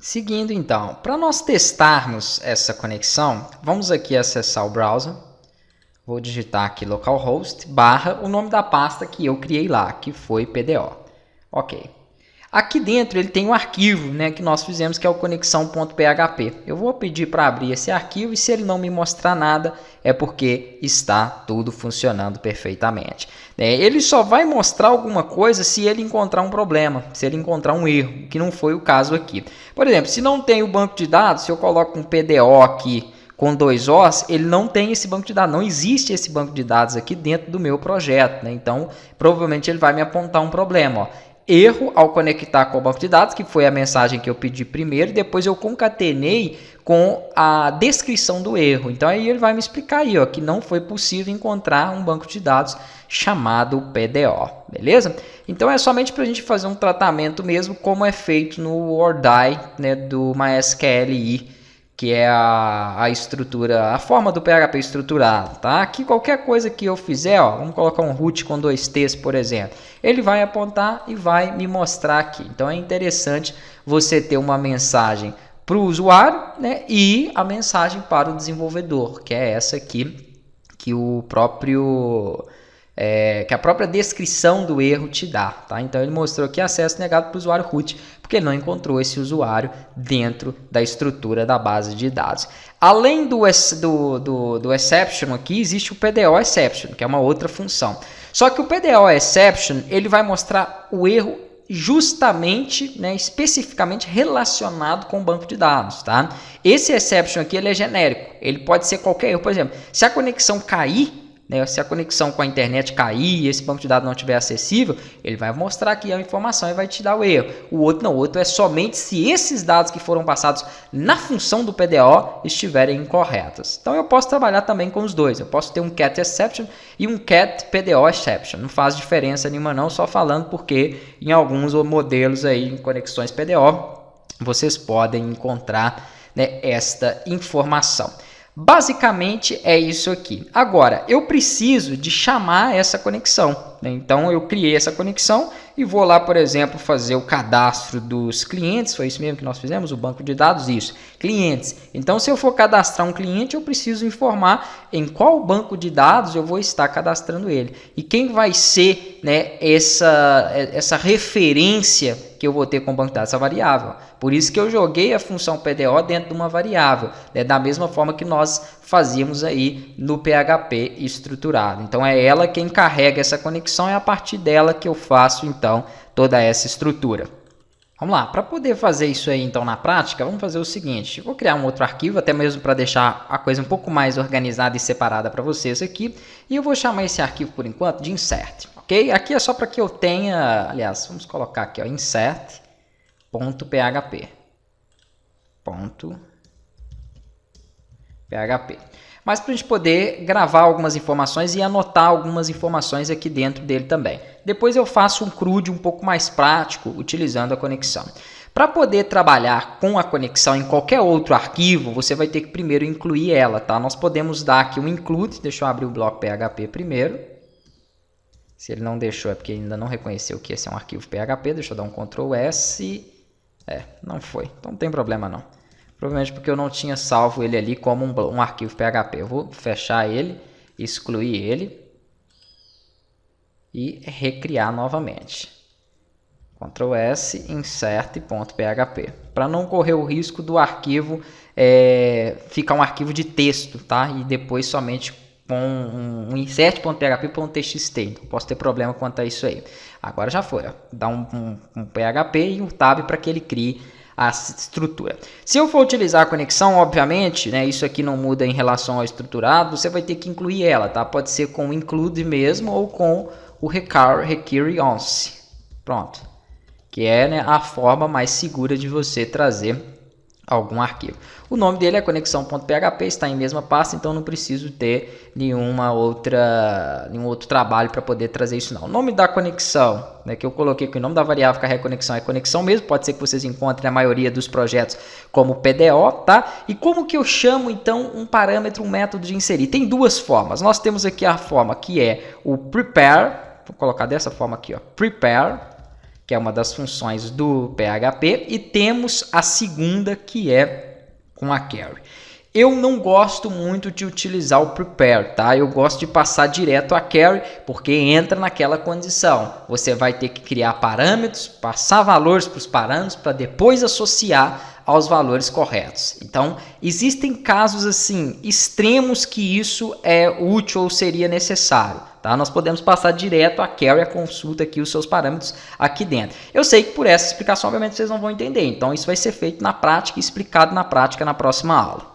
Seguindo então, para nós testarmos essa conexão, vamos aqui acessar o browser. Vou digitar aqui localhost / o nome da pasta que eu criei lá, que foi PDO. Ok. Aqui dentro ele tem um arquivo, né, que nós fizemos, que é o conexão.php. Eu vou pedir para abrir esse arquivo e se ele não me mostrar nada, é porque está tudo funcionando perfeitamente. Ele só vai mostrar alguma coisa se ele encontrar um problema, se ele encontrar um erro, que não foi o caso aqui. Por exemplo, se não tem o banco de dados, se eu coloco um PDO aqui com 2 Os, ele não tem esse banco de dados, não existe esse banco de dados aqui dentro do meu projeto, né? Então, provavelmente ele vai me apontar um problema, ó. Erro ao conectar com o banco de dados, que foi a mensagem que eu pedi primeiro, e depois eu concatenei com a descrição do erro. Então aí ele vai me explicar aí, ó, que não foi possível encontrar um banco de dados chamado PDO, beleza? Então é somente para a gente fazer um tratamento mesmo, como é feito no ORDI, né, do MySQLi, que é a estrutura, a forma do PHP estruturado, tá? Aqui qualquer coisa que eu fizer, ó, vamos colocar um root com 2 T's, por exemplo, ele vai apontar e vai me mostrar aqui. Então é interessante você ter uma mensagem para o usuário, né, e a mensagem para o desenvolvedor, que é essa aqui, que o próprio que a própria descrição do erro te dá, tá? Então ele mostrou aqui acesso negado para o usuário root, porque ele não encontrou esse usuário dentro da estrutura da base de dados. Além do exception aqui, existe o PDO exception, que é uma outra função. Só que o PDO exception, ele vai mostrar o erro justamente, né, especificamente relacionado com o banco de dados, tá? Esse exception aqui, ele é genérico, ele pode ser qualquer erro. Por exemplo, se a conexão cair, se a conexão com a internet cair e esse banco de dados não estiver acessível, ele vai mostrar aqui a informação e vai te dar o erro. O outro não, o outro é somente se esses dados que foram passados na função do PDO estiverem incorretos. Então eu posso trabalhar também com os dois. Eu posso ter um cat exception e um cat PDO exception. Não faz diferença nenhuma não, só falando porque em alguns modelos aí em conexões PDO vocês podem encontrar, né, esta informação. Basicamente é isso aqui. Agora, eu preciso de chamar essa conexão, né? Então, eu criei essa conexão e vou lá, por exemplo, fazer o cadastro dos clientes. Foi isso mesmo que nós fizemos, o banco de dados, isso. Clientes. Então, se eu for cadastrar um cliente, eu preciso informar em qual banco de dados eu vou estar cadastrando ele. E quem vai ser, né, essa referência que eu vou ter com o banco de dados, essa variável. Por isso que eu joguei a função PDO dentro de uma variável, né, da mesma forma que nós fazíamos aí no PHP estruturado. Então é ela quem carrega essa conexão, é a partir dela que eu faço então toda essa estrutura. Vamos lá, para poder fazer isso aí então na prática, vamos fazer o seguinte, eu vou criar um outro arquivo, até mesmo para deixar a coisa um pouco mais organizada e separada para vocês aqui, e eu vou chamar esse arquivo por enquanto de insert, ok? Aqui é só para que eu tenha, aliás, vamos colocar aqui, ó, insert.php. Mas para a gente poder gravar algumas informações e anotar algumas informações aqui dentro dele também. Depois eu faço um CRUD um pouco mais prático utilizando a conexão. Para poder trabalhar com a conexão em qualquer outro arquivo, você vai ter que primeiro incluir ela, tá? Nós podemos dar aqui um include, deixa eu abrir o bloco PHP primeiro. Se ele não deixou é porque ainda não reconheceu que esse é um arquivo PHP, deixa eu dar um Ctrl S. Não foi, então não tem problema não. Provavelmente porque eu não tinha salvo ele ali como um arquivo PHP. Eu vou fechar ele, excluir ele e recriar novamente. Ctrl S, insert.php. Para não correr o risco do arquivo ficar um arquivo de texto, tá? E depois somente com um insert.php.txt. Então posso ter problema quanto a isso aí. Agora já foi. Ó. Dá um PHP e um tab para que ele crie a estrutura. Se eu for utilizar a conexão, obviamente, né, isso aqui não muda em relação ao estruturado, você vai ter que incluir ela, tá? Pode ser com o include mesmo ou com o require once. Pronto. Que é, né, a forma mais segura de você trazer algum arquivo. O nome dele é conexão.php, está em mesma pasta, então não preciso ter nenhum outro trabalho para poder trazer isso não. O nome da conexão, né, que eu coloquei aqui, o nome da variável que carrega conexão é conexão mesmo, pode ser que vocês encontrem na maioria dos projetos como PDO, tá? E como que eu chamo então um parâmetro, um método de inserir? Tem duas formas. Nós temos aqui a forma que é o prepare, vou colocar dessa forma aqui, ó, prepare, que é uma das funções do PHP, e temos a segunda, que é com a carry. Eu não gosto muito de utilizar o prepare, tá? Eu gosto de passar direto a carry, porque entra naquela condição. Você vai ter que criar parâmetros, passar valores para os parâmetros, para depois associar aos valores corretos. Então, existem casos assim extremos que isso é útil ou seria necessário. Tá? Nós podemos passar direto a carry, a consulta aqui os seus parâmetros aqui dentro. Eu sei que por essa explicação, obviamente, vocês não vão entender. Então, isso vai ser feito na prática e explicado na prática na próxima aula.